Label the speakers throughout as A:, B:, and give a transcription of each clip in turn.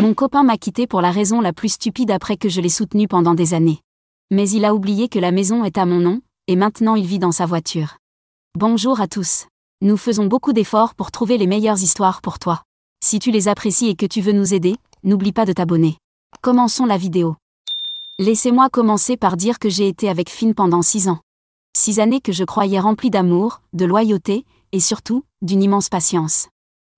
A: Mon copain m'a quitté pour la raison la plus stupide après que je l'ai soutenu pendant des années. Mais il a oublié que la maison est à mon nom, et maintenant il vit dans sa voiture. Bonjour à tous. Nous faisons beaucoup d'efforts pour trouver les meilleures histoires pour toi. Si tu les apprécies et que tu veux nous aider, n'oublie pas de t'abonner. Commençons la vidéo. Laissez-moi commencer par dire que j'ai été avec Finn pendant 6 ans. 6 années que je croyais remplies d'amour, de loyauté, et surtout, d'une immense patience.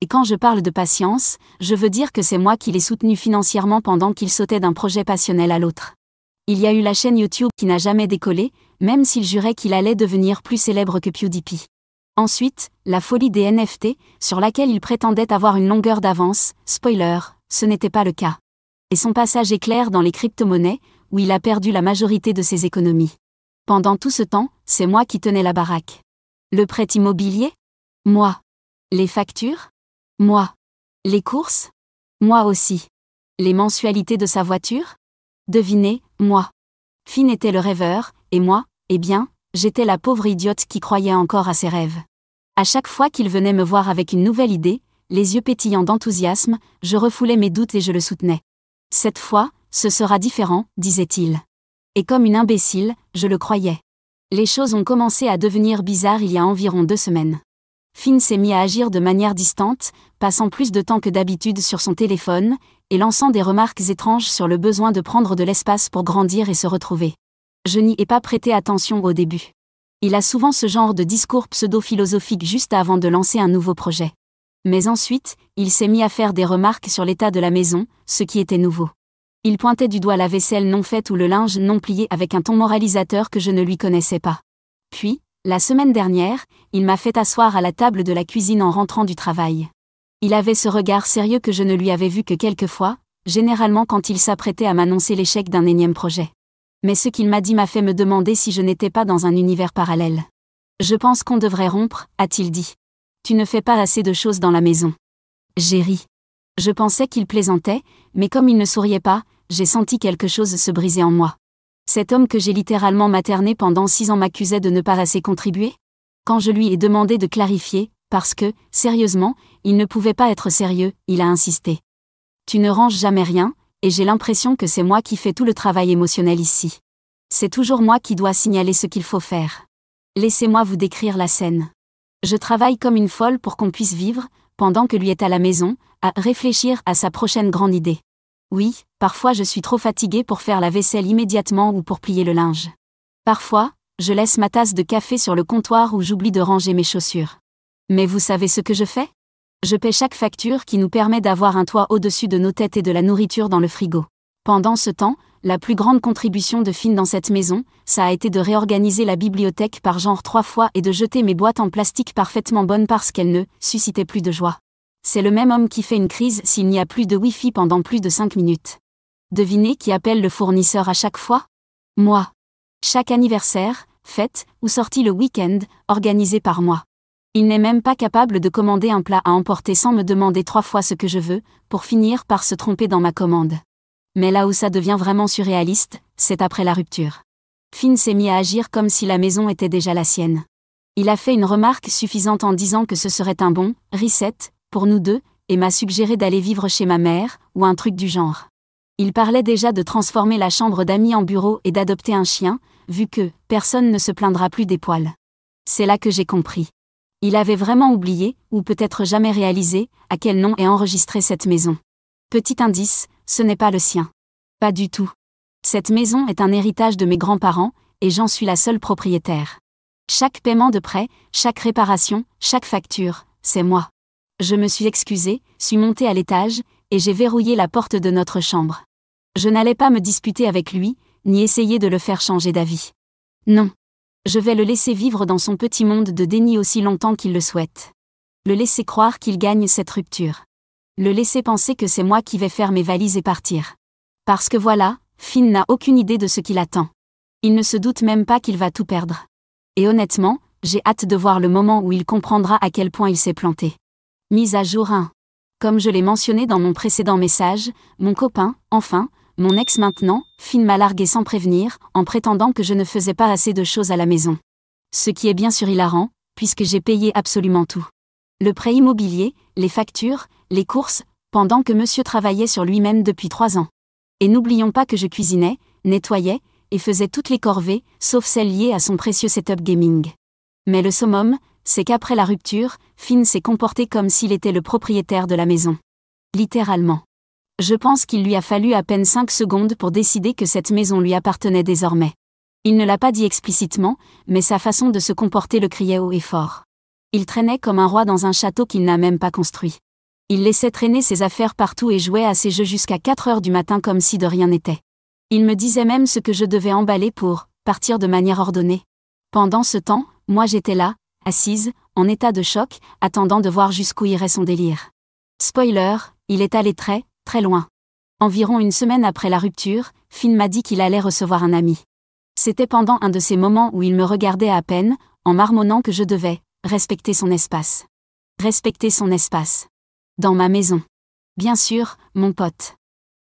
A: Et quand je parle de patience, je veux dire que c'est moi qui l'ai soutenu financièrement pendant qu'il sautait d'un projet passionnel à l'autre. Il y a eu la chaîne YouTube qui n'a jamais décollé, même s'il jurait qu'il allait devenir plus célèbre que PewDiePie. Ensuite, la folie des NFT, sur laquelle il prétendait avoir une longueur d'avance, spoiler, ce n'était pas le cas. Et son passage éclair dans les crypto-monnaies, où il a perdu la majorité de ses économies. Pendant tout ce temps, c'est moi qui tenais la baraque. Le prêt immobilier? Moi. Les factures? Moi. Les courses? Moi aussi. Les mensualités de sa voiture? Devinez, moi. Finn était le rêveur, et moi, eh bien, j'étais la pauvre idiote qui croyait encore à ses rêves. À chaque fois qu'il venait me voir avec une nouvelle idée, les yeux pétillants d'enthousiasme, je refoulais mes doutes et je le soutenais. Cette fois, ce sera différent, disait-il. Et comme une imbécile, je le croyais. Les choses ont commencé à devenir bizarres il y a environ 2 semaines. Finn s'est mis à agir de manière distante, passant plus de temps que d'habitude sur son téléphone, et lançant des remarques étranges sur le besoin de prendre de l'espace pour grandir et se retrouver. Je n'y ai pas prêté attention au début. Il a souvent ce genre de discours pseudo-philosophique juste avant de lancer un nouveau projet. Mais ensuite, il s'est mis à faire des remarques sur l'état de la maison, ce qui était nouveau. Il pointait du doigt la vaisselle non faite ou le linge non plié avec un ton moralisateur que je ne lui connaissais pas. Puis, la semaine dernière, il m'a fait asseoir à la table de la cuisine en rentrant du travail. Il avait ce regard sérieux que je ne lui avais vu que quelques fois, généralement quand il s'apprêtait à m'annoncer l'échec d'un énième projet. Mais ce qu'il m'a dit m'a fait me demander si je n'étais pas dans un univers parallèle. Je pense qu'on devrait rompre, a-t-il dit. Tu ne fais pas assez de choses dans la maison. J'ai ri. Je pensais qu'il plaisantait, mais comme il ne souriait pas, j'ai senti quelque chose se briser en moi. Cet homme que j'ai littéralement materné pendant 6 ans m'accusait de ne pas assez contribuer? Quand je lui ai demandé de clarifier, parce que, sérieusement, il ne pouvait pas être sérieux, il a insisté. Tu ne ranges jamais rien, et j'ai l'impression que c'est moi qui fais tout le travail émotionnel ici. C'est toujours moi qui dois signaler ce qu'il faut faire. Laissez-moi vous décrire la scène. Je travaille comme une folle pour qu'on puisse vivre, pendant que lui est à la maison, à réfléchir à sa prochaine grande idée. Oui, parfois je suis trop fatiguée pour faire la vaisselle immédiatement ou pour plier le linge. Parfois, je laisse ma tasse de café sur le comptoir ou j'oublie de ranger mes chaussures. Mais vous savez ce que je fais? Je paie chaque facture qui nous permet d'avoir un toit au-dessus de nos têtes et de la nourriture dans le frigo. Pendant ce temps, la plus grande contribution de Finn dans cette maison, ça a été de réorganiser la bibliothèque par genre 3 fois et de jeter mes boîtes en plastique parfaitement bonnes parce qu'elles ne suscitaient plus de joie. C'est le même homme qui fait une crise s'il n'y a plus de Wi-Fi pendant plus de 5 minutes. Devinez qui appelle le fournisseur à chaque fois? Moi. Chaque anniversaire, fête ou sortie le week-end, organisé par moi. Il n'est même pas capable de commander un plat à emporter sans me demander 3 fois ce que je veux, pour finir par se tromper dans ma commande. Mais là où ça devient vraiment surréaliste, c'est après la rupture. Finn s'est mis à agir comme si la maison était déjà la sienne. Il a fait une remarque suffisante en disant que ce serait un bon « reset » pour nous deux, et m'a suggéré d'aller vivre chez ma mère, ou un truc du genre. Il parlait déjà de transformer la chambre d'amis en bureau et d'adopter un chien, vu que personne ne se plaindra plus des poils. C'est là que j'ai compris. Il avait vraiment oublié, ou peut-être jamais réalisé, à quel nom est enregistrée cette maison. Petit indice, ce n'est pas le sien. Pas du tout. Cette maison est un héritage de mes grands-parents, et j'en suis la seule propriétaire. Chaque paiement de prêt, chaque réparation, chaque facture, c'est moi. Je me suis excusée, suis montée à l'étage, et j'ai verrouillé la porte de notre chambre. Je n'allais pas me disputer avec lui, ni essayer de le faire changer d'avis. Non. Je vais le laisser vivre dans son petit monde de déni aussi longtemps qu'il le souhaite. Le laisser croire qu'il gagne cette rupture. Le laisser penser que c'est moi qui vais faire mes valises et partir. Parce que voilà, Finn n'a aucune idée de ce qui l'attend. Il ne se doute même pas qu'il va tout perdre. Et honnêtement, j'ai hâte de voir le moment où il comprendra à quel point il s'est planté. Mise à jour 1. Comme je l'ai mentionné dans mon précédent message, mon copain, enfin, mon ex maintenant, Finn m'a largué sans prévenir, en prétendant que je ne faisais pas assez de choses à la maison. Ce qui est bien sûr hilarant, puisque j'ai payé absolument tout. Le prêt immobilier, les factures, les courses, Pendant que monsieur travaillait sur lui-même depuis 3 ans. Et n'oublions pas que je cuisinais, nettoyais, et faisais toutes les corvées, sauf celles liées à son précieux setup gaming. Mais le summum, c'est qu'après la rupture, Finn s'est comporté comme s'il était le propriétaire de la maison. Littéralement. Je pense qu'il lui a fallu à peine 5 secondes pour décider que cette maison lui appartenait désormais. Il ne l'a pas dit explicitement, mais sa façon de se comporter le criait haut et fort. Il traînait comme un roi dans un château qu'il n'a même pas construit. Il laissait traîner ses affaires partout et jouait à ses jeux jusqu'à 4 heures du matin comme si de rien n'était. Il me disait même ce que je devais emballer pour partir de manière ordonnée. Pendant ce temps, moi j'étais là, assise, en état de choc, attendant de voir jusqu'où irait son délire. Spoiler, il est allé très, très loin. Environ une semaine après la rupture, Finn m'a dit qu'il allait recevoir un ami. C'était pendant un de ces moments où il me regardait à peine, en marmonnant que je devais respecter son espace. Respecter son espace. Dans ma maison. Bien sûr, mon pote.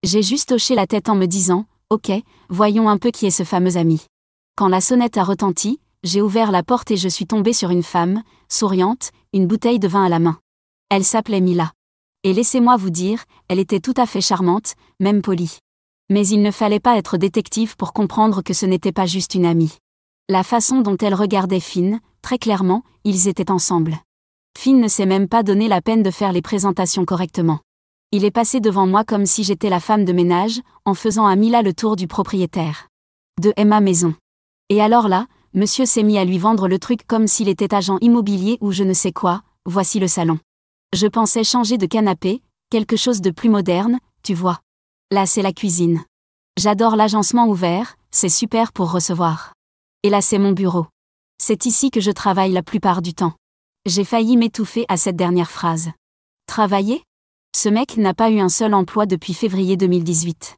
A: J'ai juste hoché la tête en me disant, ok, voyons un peu qui est ce fameux ami. Quand la sonnette a retenti, j'ai ouvert la porte et je suis tombée sur une femme, souriante, une bouteille de vin à la main. Elle s'appelait Mila. Et laissez-moi vous dire, elle était tout à fait charmante, même polie. Mais il ne fallait pas être détective pour comprendre que ce n'était pas juste une amie. La façon dont elle regardait Finn, très clairement, ils étaient ensemble. Finn ne s'est même pas donné la peine de faire les présentations correctement. Il est passé devant moi comme si j'étais la femme de ménage, en faisant à Mila le tour du propriétaire. De ma maison. Et alors là, monsieur s'est mis à lui vendre le truc comme s'il était agent immobilier ou je ne sais quoi, voici le salon. Je pensais changer de canapé, quelque chose de plus moderne, tu vois. Là c'est la cuisine. J'adore l'agencement ouvert, c'est super pour recevoir. Et là c'est mon bureau. C'est ici que je travaille la plupart du temps. J'ai failli m'étouffer à cette dernière phrase. Travailler ? Ce mec n'a pas eu un seul emploi depuis février 2018.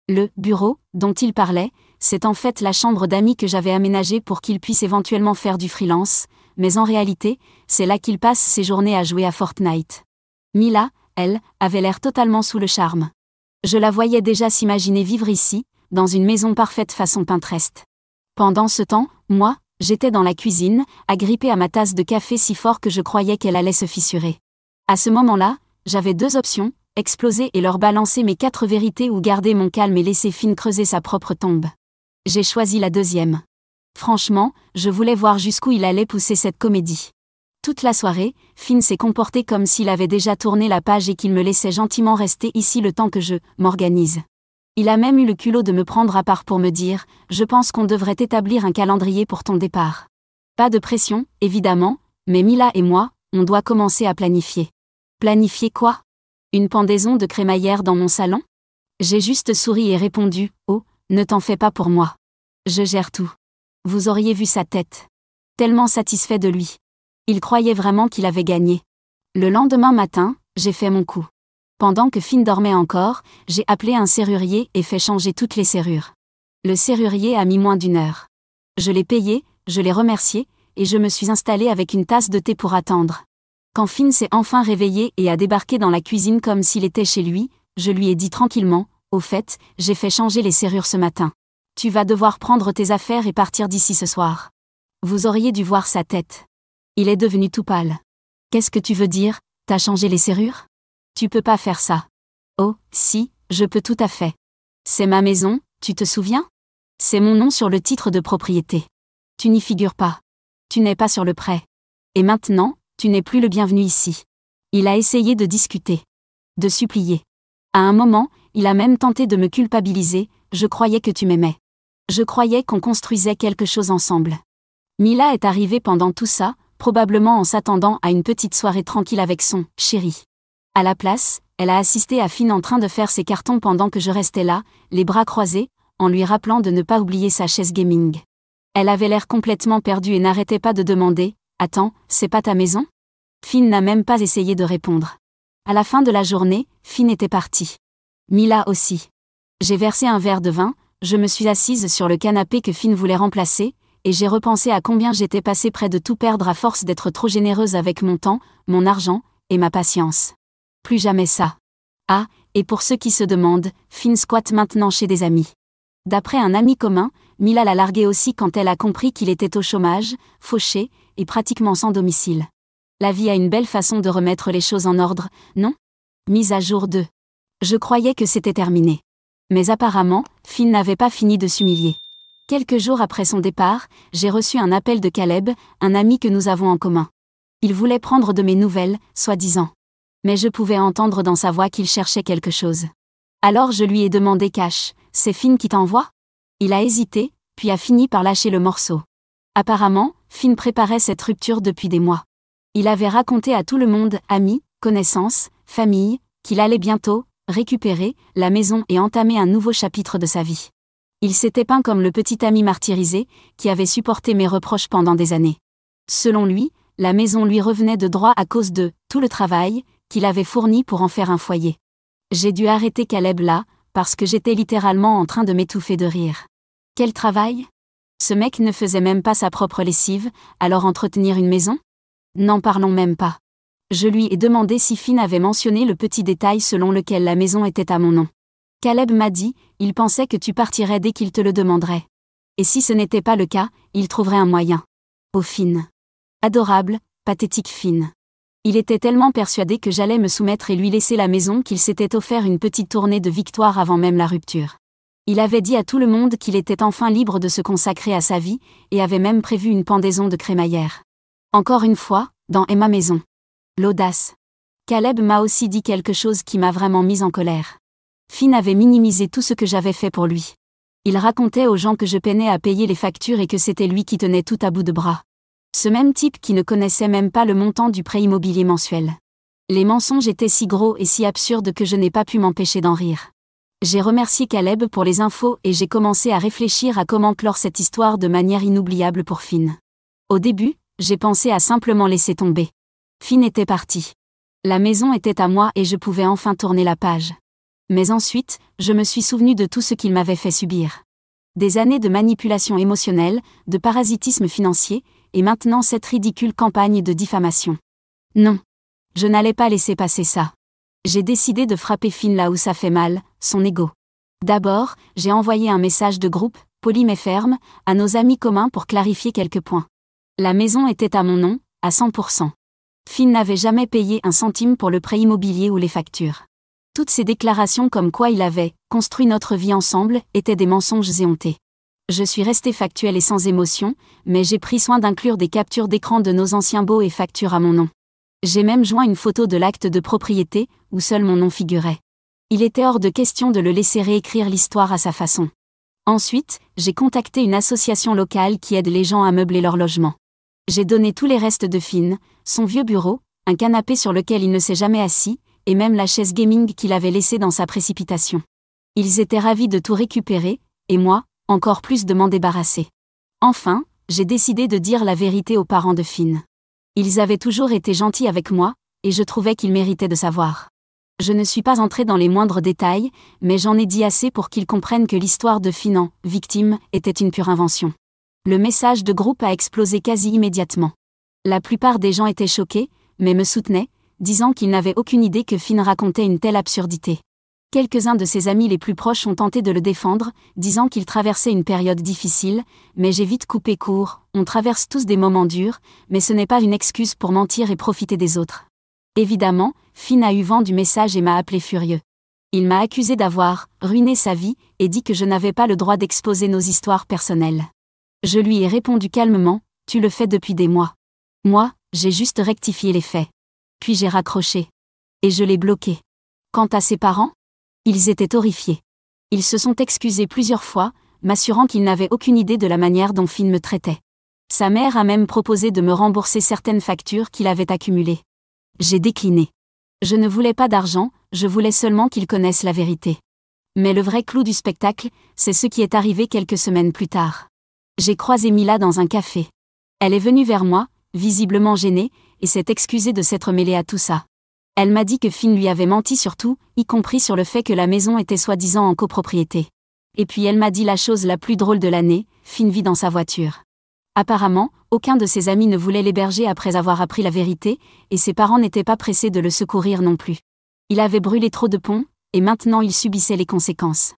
A: Le « bureau » dont il parlait, c'est en fait la chambre d'amis que j'avais aménagée pour qu'il puisse éventuellement faire du freelance, mais en réalité, c'est là qu'il passe ses journées à jouer à Fortnite. Mila, elle, avait l'air totalement sous le charme. Je la voyais déjà s'imaginer vivre ici, dans une maison parfaite façon Pinterest. Pendant ce temps, moi, j'étais dans la cuisine, agrippée à ma tasse de café si fort que je croyais qu'elle allait se fissurer. À ce moment-là, j'avais 2 options, exploser et leur balancer mes 4 vérités ou garder mon calme et laisser Finn creuser sa propre tombe. J'ai choisi la deuxième. Franchement, je voulais voir jusqu'où il allait pousser cette comédie. Toute la soirée, Finn s'est comporté comme s'il avait déjà tourné la page et qu'il me laissait gentiment rester ici le temps que je m'organise. Il a même eu le culot de me prendre à part pour me dire « Je pense qu'on devrait établir un calendrier pour ton départ. » Pas de pression, évidemment, mais Mila et moi, on doit commencer à planifier. Planifier quoi ? Une pendaison de crémaillère dans mon salon ? J'ai juste souri et répondu « Oh, ne t'en fais pas pour moi. Je gère tout. » Vous auriez vu sa tête. Tellement satisfait de lui. Il croyait vraiment qu'il avait gagné. Le lendemain matin, j'ai fait mon coup. Pendant que Finn dormait encore, j'ai appelé un serrurier et fait changer toutes les serrures. Le serrurier a mis moins d'1 heure. Je l'ai payé, je l'ai remercié, et je me suis installée avec une tasse de thé pour attendre. Quand Finn s'est enfin réveillé et a débarqué dans la cuisine comme s'il était chez lui, je lui ai dit tranquillement, « Au fait, j'ai fait changer les serrures ce matin. Tu vas devoir prendre tes affaires et partir d'ici ce soir. » Vous auriez dû voir sa tête. Il est devenu tout pâle. « Qu'est-ce que tu veux dire, t'as changé les serrures ? Tu peux pas faire ça. » « Oh, si, je peux tout à fait. C'est ma maison, tu te souviens ? C'est mon nom sur le titre de propriété. Tu n'y figures pas. Tu n'es pas sur le prêt. Et maintenant, tu n'es plus le bienvenu ici. » Il a essayé de discuter. De supplier. À un moment, il a même tenté de me culpabiliser, « Je croyais que tu m'aimais. Je croyais qu'on construisait quelque chose ensemble. » Mila est arrivée pendant tout ça, probablement en s'attendant à une petite soirée tranquille avec son « chéri ». À la place, elle a assisté à Finn en train de faire ses cartons pendant que je restais là, les bras croisés, en lui rappelant de ne pas oublier sa chaise gaming. Elle avait l'air complètement perdue et n'arrêtait pas de demander « Attends, c'est pas ta maison ?» Finn n'a même pas essayé de répondre. À la fin de la journée, Finn était parti. Mila aussi. J'ai versé un verre de vin, je me suis assise sur le canapé que Finn voulait remplacer, et j'ai repensé à combien j'étais passée près de tout perdre à force d'être trop généreuse avec mon temps, mon argent, et ma patience. Plus jamais ça. Ah, et pour ceux qui se demandent, Finn squatte maintenant chez des amis. D'après un ami commun, Mila l'a largué aussi quand elle a compris qu'il était au chômage, fauché, et pratiquement sans domicile. La vie a une belle façon de remettre les choses en ordre, non ? Mise à jour 2. Je croyais que c'était terminé. Mais apparemment, Finn n'avait pas fini de s'humilier. Quelques jours après son départ, j'ai reçu un appel de Caleb, un ami que nous avons en commun. Il voulait prendre de mes nouvelles, soi-disant. Mais je pouvais entendre dans sa voix qu'il cherchait quelque chose. Alors je lui ai demandé cash, c'est Finn qui t'envoie ? Il a hésité, puis a fini par lâcher le morceau. Apparemment, Finn préparait cette rupture depuis des mois. Il avait raconté à tout le monde, amis, connaissances, famille, qu'il allait bientôt récupérer la maison et entamer un nouveau chapitre de sa vie. Il s'était peint comme le petit ami martyrisé, qui avait supporté mes reproches pendant des années. Selon lui, la maison lui revenait de droit à cause de tout le travail qu'il avait fourni pour en faire un foyer. J'ai dû arrêter Caleb là, parce que j'étais littéralement en train de m'étouffer de rire. Quel travail ? Ce mec ne faisait même pas sa propre lessive, alors entretenir une maison ? N'en parlons même pas. Je lui ai demandé si Finn avait mentionné le petit détail selon lequel la maison était à mon nom. Caleb m'a dit, il pensait que tu partirais dès qu'il te le demanderait. Et si ce n'était pas le cas, il trouverait un moyen. Oh Finn. Adorable, pathétique Finn. Il était tellement persuadé que j'allais me soumettre et lui laisser la maison qu'il s'était offert une petite tournée de victoire avant même la rupture. Il avait dit à tout le monde qu'il était enfin libre de se consacrer à sa vie, et avait même prévu une pendaison de crémaillère. Encore une fois, dans ma maison. L'audace. Caleb m'a aussi dit quelque chose qui m'a vraiment mise en colère. Finn avait minimisé tout ce que j'avais fait pour lui. Il racontait aux gens que je peinais à payer les factures et que c'était lui qui tenait tout à bout de bras. Ce même type qui ne connaissait même pas le montant du prêt immobilier mensuel. Les mensonges étaient si gros et si absurdes que je n'ai pas pu m'empêcher d'en rire. J'ai remercié Caleb pour les infos et j'ai commencé à réfléchir à comment clore cette histoire de manière inoubliable pour Finn. Au début, j'ai pensé à simplement laisser tomber. Finn était parti. La maison était à moi et je pouvais enfin tourner la page. Mais ensuite, je me suis souvenu de tout ce qu'il m'avait fait subir. Des années de manipulation émotionnelle, de parasitisme financier, et maintenant cette ridicule campagne de diffamation. Non. Je n'allais pas laisser passer ça. J'ai décidé de frapper Finn là où ça fait mal, son ego. D'abord, j'ai envoyé un message de groupe, poli mais ferme, à nos amis communs pour clarifier quelques points. La maison était à mon nom, à 100%. Finn n'avait jamais payé un centime pour le prêt immobilier ou les factures. Toutes ces déclarations comme quoi il avait construit notre vie ensemble étaient des mensonges éhontés. Je suis resté factuel et sans émotion, mais j'ai pris soin d'inclure des captures d'écran de nos anciens baux et factures à mon nom. J'ai même joint une photo de l'acte de propriété, où seul mon nom figurait. Il était hors de question de le laisser réécrire l'histoire à sa façon. Ensuite, j'ai contacté une association locale qui aide les gens à meubler leur logement. J'ai donné tous les restes de Finn, son vieux bureau, un canapé sur lequel il ne s'est jamais assis, et même la chaise gaming qu'il avait laissée dans sa précipitation. Ils étaient ravis de tout récupérer, et moi, encore plus de m'en débarrasser. Enfin, j'ai décidé de dire la vérité aux parents de Finn. Ils avaient toujours été gentils avec moi, et je trouvais qu'ils méritaient de savoir. Je ne suis pas entrée dans les moindres détails, mais j'en ai dit assez pour qu'ils comprennent que l'histoire de Finn en victime était une pure invention. Le message de groupe a explosé quasi immédiatement. La plupart des gens étaient choqués, mais me soutenaient, disant qu'ils n'avaient aucune idée que Finn racontait une telle absurdité. Quelques-uns de ses amis les plus proches ont tenté de le défendre, disant qu'il traversait une période difficile, mais j'ai vite coupé court, on traverse tous des moments durs, mais ce n'est pas une excuse pour mentir et profiter des autres. Évidemment, Finn a eu vent du message et m'a appelé furieux. Il m'a accusé d'avoir ruiné sa vie, et dit que je n'avais pas le droit d'exposer nos histoires personnelles. Je lui ai répondu calmement, tu le fais depuis des mois. Moi, j'ai juste rectifié les faits. Puis j'ai raccroché. Et je l'ai bloqué. Quant à ses parents, ils étaient horrifiés. Ils se sont excusés plusieurs fois, m'assurant qu'ils n'avaient aucune idée de la manière dont Finn me traitait. Sa mère a même proposé de me rembourser certaines factures qu'il avait accumulées. J'ai décliné. Je ne voulais pas d'argent, je voulais seulement qu'ils connaissent la vérité. Mais le vrai clou du spectacle, c'est ce qui est arrivé quelques semaines plus tard. J'ai croisé Mila dans un café. Elle est venue vers moi, visiblement gênée, et s'est excusée de s'être mêlée à tout ça. Elle m'a dit que Finn lui avait menti sur tout, y compris sur le fait que la maison était soi-disant en copropriété. Et puis elle m'a dit la chose la plus drôle de l'année, Finn vit dans sa voiture. Apparemment, aucun de ses amis ne voulait l'héberger après avoir appris la vérité, et ses parents n'étaient pas pressés de le secourir non plus. Il avait brûlé trop de ponts, et maintenant il subissait les conséquences.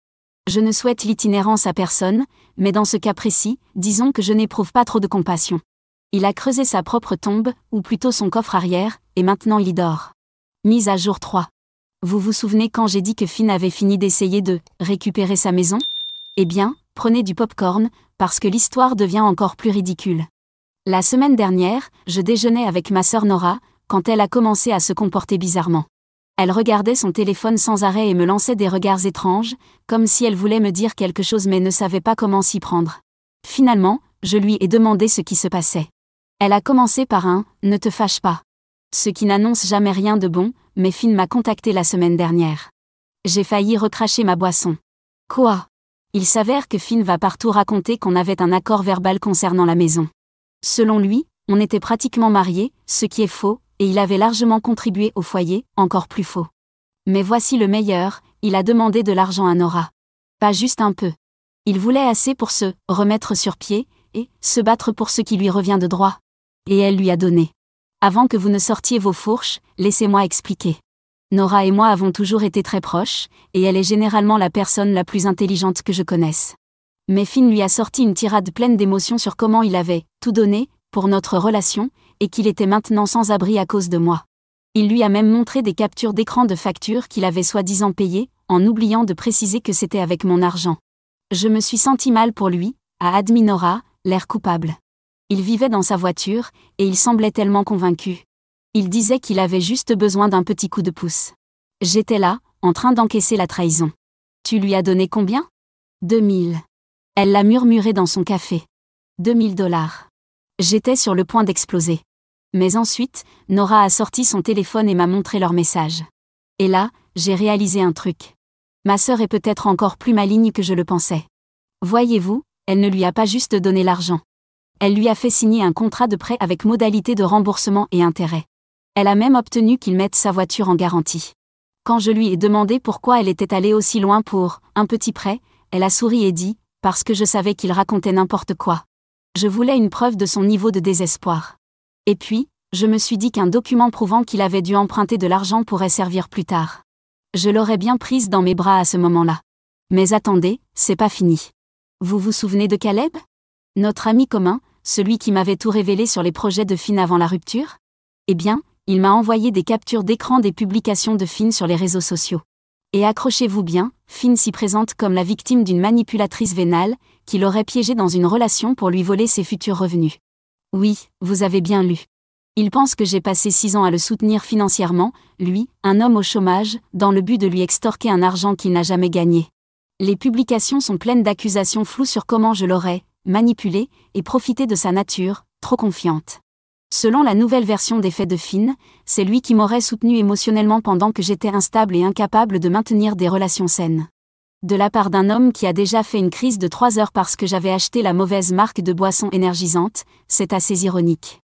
A: Je ne souhaite l'itinérance à personne, mais dans ce cas précis, disons que je n'éprouve pas trop de compassion. Il a creusé sa propre tombe, ou plutôt son coffre arrière, et maintenant il y dort. Mise à jour 3. Vous vous souvenez quand j'ai dit que Finn avait fini d'essayer de récupérer sa maison? Eh bien, prenez du popcorn, parce que l'histoire devient encore plus ridicule. La semaine dernière, je déjeunais avec ma sœur Nora, quand elle a commencé à se comporter bizarrement. Elle regardait son téléphone sans arrêt et me lançait des regards étranges, comme si elle voulait me dire quelque chose mais ne savait pas comment s'y prendre. Finalement, je lui ai demandé ce qui se passait. Elle a commencé par un « ne te fâche pas ». Ce qui n'annonce jamais rien de bon, mais Finn m'a contacté la semaine dernière. J'ai failli recracher ma boisson. Quoi? Il s'avère que Finn va partout raconter qu'on avait un accord verbal concernant la maison. Selon lui, on était pratiquement mariés, ce qui est faux, et il avait largement contribué au foyer, encore plus faux. Mais voici le meilleur, il a demandé de l'argent à Nora. Pas juste un peu. Il voulait assez pour se remettre sur pied, et se battre pour ce qui lui revient de droit. Et elle lui a donné. Avant que vous ne sortiez vos fourches, laissez-moi expliquer. Nora et moi avons toujours été très proches, et elle est généralement la personne la plus intelligente que je connaisse. Mais Finn lui a sorti une tirade pleine d'émotions sur comment il avait tout donné pour notre relation, et qu'il était maintenant sans abri à cause de moi. Il lui a même montré des captures d'écran de factures qu'il avait soi-disant payées, en oubliant de préciser que c'était avec mon argent. Je me suis senti mal pour lui, a admis Nora, l'air coupable. Il vivait dans sa voiture, et il semblait tellement convaincu. Il disait qu'il avait juste besoin d'un petit coup de pouce. J'étais là, en train d'encaisser la trahison. Tu lui as donné combien? 2000. Elle l'a murmuré dans son café. 2000 $. J'étais sur le point d'exploser. Mais ensuite, Nora a sorti son téléphone et m'a montré leur message. Et là, j'ai réalisé un truc. Ma sœur est peut-être encore plus maligne que je le pensais. Voyez-vous, elle ne lui a pas juste donné l'argent. Elle lui a fait signer un contrat de prêt avec modalité de remboursement et intérêt. Elle a même obtenu qu'il mette sa voiture en garantie. Quand je lui ai demandé pourquoi elle était allée aussi loin pour un petit prêt, elle a souri et dit « parce que je savais qu'il racontait n'importe quoi ». Je voulais une preuve de son niveau de désespoir. Et puis, je me suis dit qu'un document prouvant qu'il avait dû emprunter de l'argent pourrait servir plus tard. Je l'aurais bien prise dans mes bras à ce moment-là. Mais attendez, c'est pas fini. Vous vous souvenez de Caleb? Notre ami commun, celui qui m'avait tout révélé sur les projets de Finn avant la rupture? Eh bien, il m'a envoyé des captures d'écran des publications de Finn sur les réseaux sociaux. Et accrochez-vous bien, Finn s'y présente comme la victime d'une manipulatrice vénale, qui l'aurait piégé dans une relation pour lui voler ses futurs revenus. Oui, vous avez bien lu. Il pense que j'ai passé 6 ans à le soutenir financièrement, lui, un homme au chômage, dans le but de lui extorquer un argent qu'il n'a jamais gagné. Les publications sont pleines d'accusations floues sur comment je l'aurais manipulé et profité de sa nature, trop confiante. Selon la nouvelle version des faits de Finn, c'est lui qui m'aurait soutenu émotionnellement pendant que j'étais instable et incapable de maintenir des relations saines. De la part d'un homme qui a déjà fait une crise de 3 heures parce que j'avais acheté la mauvaise marque de boisson énergisante, c'est assez ironique.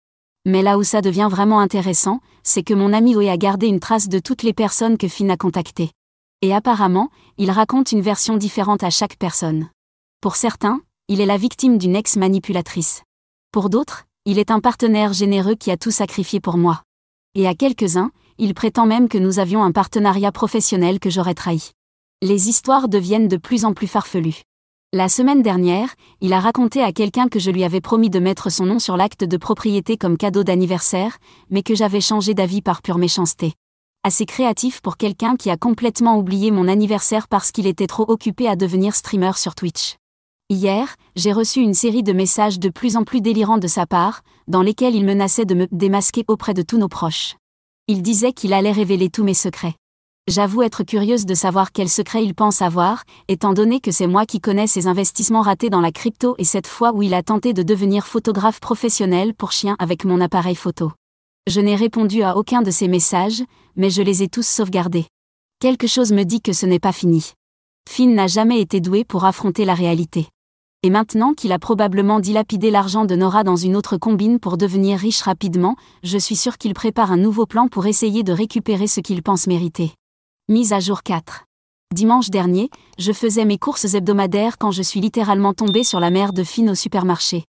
A: Mais là où ça devient vraiment intéressant, c'est que mon ami Oé a gardé une trace de toutes les personnes que Finn a contactées. Et apparemment, il raconte une version différente à chaque personne. Pour certains, il est la victime d'une ex-manipulatrice. Pour d'autres, il est un partenaire généreux qui a tout sacrifié pour moi. Et à quelques-uns, il prétend même que nous avions un partenariat professionnel que j'aurais trahi. Les histoires deviennent de plus en plus farfelues. La semaine dernière, il a raconté à quelqu'un que je lui avais promis de mettre son nom sur l'acte de propriété comme cadeau d'anniversaire, mais que j'avais changé d'avis par pure méchanceté. Assez créatif pour quelqu'un qui a complètement oublié mon anniversaire parce qu'il était trop occupé à devenir streamer sur Twitch. Hier, j'ai reçu une série de messages de plus en plus délirants de sa part, dans lesquels il menaçait de me démasquer auprès de tous nos proches. Il disait qu'il allait révéler tous mes secrets. J'avoue être curieuse de savoir quels secrets il pense avoir, étant donné que c'est moi qui connais ses investissements ratés dans la crypto et cette fois où il a tenté de devenir photographe professionnel pour chiens avec mon appareil photo. Je n'ai répondu à aucun de ces messages, mais je les ai tous sauvegardés. Quelque chose me dit que ce n'est pas fini. Finn n'a jamais été doué pour affronter la réalité. Et maintenant qu'il a probablement dilapidé l'argent de Nora dans une autre combine pour devenir riche rapidement, je suis sûre qu'il prépare un nouveau plan pour essayer de récupérer ce qu'il pense mériter. Mise à jour 4. Dimanche dernier, je faisais mes courses hebdomadaires quand je suis littéralement tombée sur la mère de Finn au supermarché.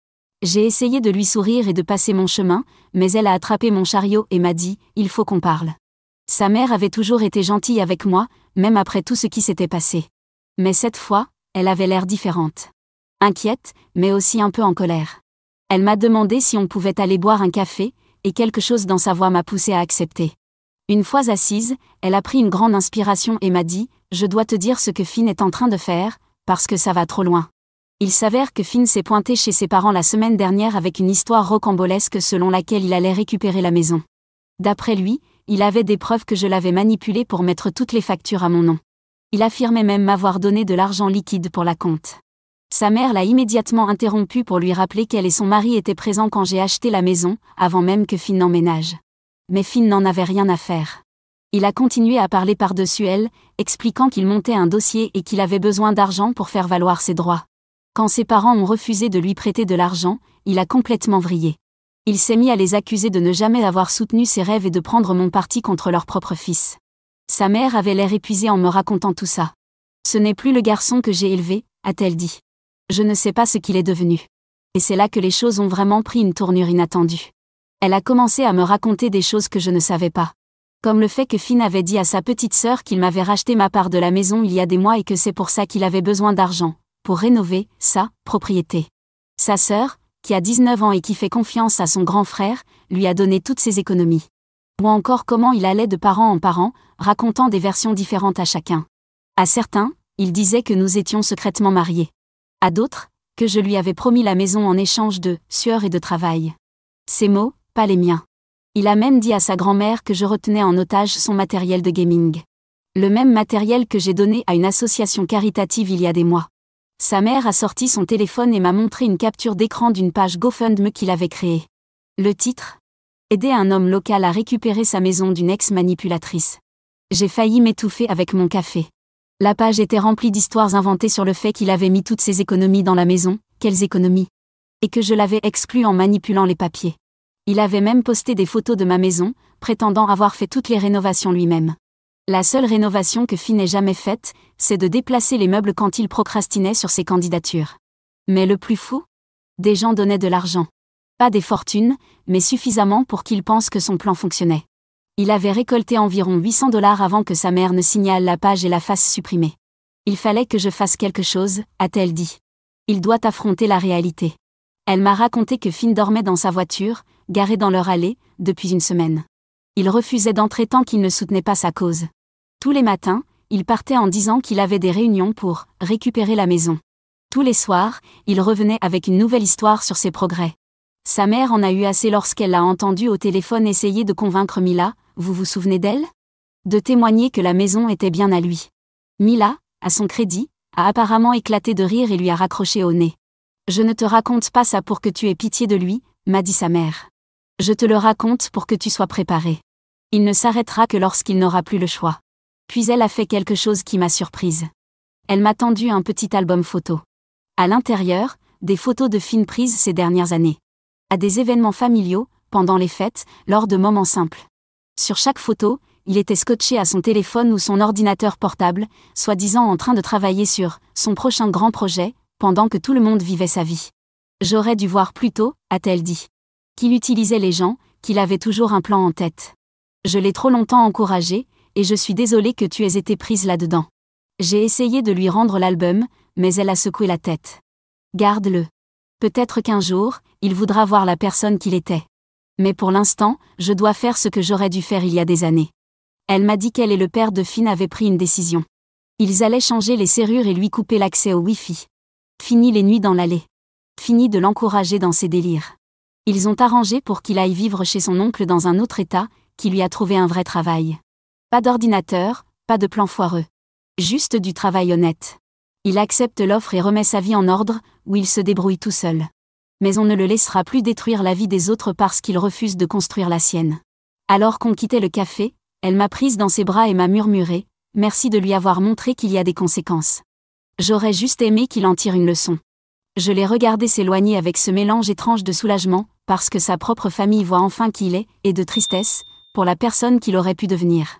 A: J'ai essayé de lui sourire et de passer mon chemin, mais elle a attrapé mon chariot et m'a dit « Il faut qu'on parle ». Sa mère avait toujours été gentille avec moi, même après tout ce qui s'était passé. Mais cette fois, elle avait l'air différente. Inquiète, mais aussi un peu en colère. Elle m'a demandé si on pouvait aller boire un café, et quelque chose dans sa voix m'a poussé à accepter. Une fois assise, elle a pris une grande inspiration et m'a dit « Je dois te dire ce que Finn est en train de faire, parce que ça va trop loin. » Il s'avère que Finn s'est pointé chez ses parents la semaine dernière avec une histoire rocambolesque selon laquelle il allait récupérer la maison. D'après lui, il avait des preuves que je l'avais manipulé pour mettre toutes les factures à mon nom. Il affirmait même m'avoir donné de l'argent liquide pour la compte. Sa mère l'a immédiatement interrompu pour lui rappeler qu'elle et son mari étaient présents quand j'ai acheté la maison, avant même que Finn n'emménage. Mais Finn n'en avait rien à faire. Il a continué à parler par-dessus elle, expliquant qu'il montait un dossier et qu'il avait besoin d'argent pour faire valoir ses droits. Quand ses parents ont refusé de lui prêter de l'argent, il a complètement vrillé. Il s'est mis à les accuser de ne jamais avoir soutenu ses rêves et de prendre mon parti contre leur propre fils. Sa mère avait l'air épuisée en me racontant tout ça. « Ce n'est plus le garçon que j'ai élevé », a-t-elle dit. « Je ne sais pas ce qu'il est devenu. » Et c'est là que les choses ont vraiment pris une tournure inattendue. Elle a commencé à me raconter des choses que je ne savais pas. Comme le fait que Finn avait dit à sa petite sœur qu'il m'avait racheté ma part de la maison il y a des mois et que c'est pour ça qu'il avait besoin d'argent, pour rénover sa propriété. Sa sœur, qui a 19 ans et qui fait confiance à son grand frère, lui a donné toutes ses économies. Ou encore comment il allait de parent en parent, racontant des versions différentes à chacun. À certains, il disait que nous étions secrètement mariés. À d'autres, que je lui avais promis la maison en échange de sueur et de travail. Ces mots, pas les miens. Il a même dit à sa grand-mère que je retenais en otage son matériel de gaming. Le même matériel que j'ai donné à une association caritative il y a des mois. Sa mère a sorti son téléphone et m'a montré une capture d'écran d'une page GoFundMe qu'il avait créée. Le titre ? Aider un homme local à récupérer sa maison d'une ex-manipulatrice. J'ai failli m'étouffer avec mon café. La page était remplie d'histoires inventées sur le fait qu'il avait mis toutes ses économies dans la maison, quelles économies ? Et que je l'avais exclu en manipulant les papiers. Il avait même posté des photos de ma maison, prétendant avoir fait toutes les rénovations lui-même. La seule rénovation que Finn n'ait jamais faite, c'est de déplacer les meubles quand il procrastinait sur ses candidatures. Mais le plus fou ? Des gens donnaient de l'argent. Pas des fortunes, mais suffisamment pour qu'il pense que son plan fonctionnait. Il avait récolté environ 800 $ avant que sa mère ne signale la page et la fasse supprimer. Il fallait que je fasse quelque chose, a-t-elle dit. Il doit affronter la réalité. Elle m'a raconté que Finn dormait dans sa voiture, garée dans leur allée, depuis une semaine. Il refusait d'entrer tant qu'il ne soutenait pas sa cause. Tous les matins, il partait en disant qu'il avait des réunions pour récupérer la maison. Tous les soirs, il revenait avec une nouvelle histoire sur ses progrès. Sa mère en a eu assez lorsqu'elle l'a entendu au téléphone essayer de convaincre Mila, vous vous souvenez d'elle ? De témoigner que la maison était bien à lui. Mila, à son crédit, a apparemment éclaté de rire et lui a raccroché au nez. « Je ne te raconte pas ça pour que tu aies pitié de lui », m'a dit sa mère. « Je te le raconte pour que tu sois préparé. Il ne s'arrêtera que lorsqu'il n'aura plus le choix. » Puis elle a fait quelque chose qui m'a surprise. Elle m'a tendu un petit album photo. À l'intérieur, des photos de Finn prises ces dernières années. À des événements familiaux, pendant les fêtes, lors de moments simples. Sur chaque photo, il était scotché à son téléphone ou son ordinateur portable, soi-disant en train de travailler sur son prochain grand projet, pendant que tout le monde vivait sa vie. J'aurais dû voir plus tôt, a-t-elle dit. Qu'il utilisait les gens, qu'il avait toujours un plan en tête. Je l'ai trop longtemps encouragé, et je suis désolée que tu aies été prise là-dedans. J'ai essayé de lui rendre l'album, mais elle a secoué la tête. Garde-le. Peut-être qu'un jour, il voudra voir la personne qu'il était. Mais pour l'instant, je dois faire ce que j'aurais dû faire il y a des années. Elle m'a dit qu'elle et le père de Finn avaient pris une décision. Ils allaient changer les serrures et lui couper l'accès au Wi-Fi. Fini les nuits dans l'allée. Fini de l'encourager dans ses délires. Ils ont arrangé pour qu'il aille vivre chez son oncle dans un autre état, qui lui a trouvé un vrai travail. Pas d'ordinateur, pas de plan foireux. Juste du travail honnête. Il accepte l'offre et remet sa vie en ordre, où il se débrouille tout seul. Mais on ne le laissera plus détruire la vie des autres parce qu'il refuse de construire la sienne. Alors qu'on quittait le café, elle m'a prise dans ses bras et m'a murmuré « Merci de lui avoir montré qu'il y a des conséquences. J'aurais juste aimé qu'il en tire une leçon. » Je l'ai regardé s'éloigner avec ce mélange étrange de soulagement, parce que sa propre famille voit enfin qui il est, et de tristesse, pour la personne qu'il aurait pu devenir.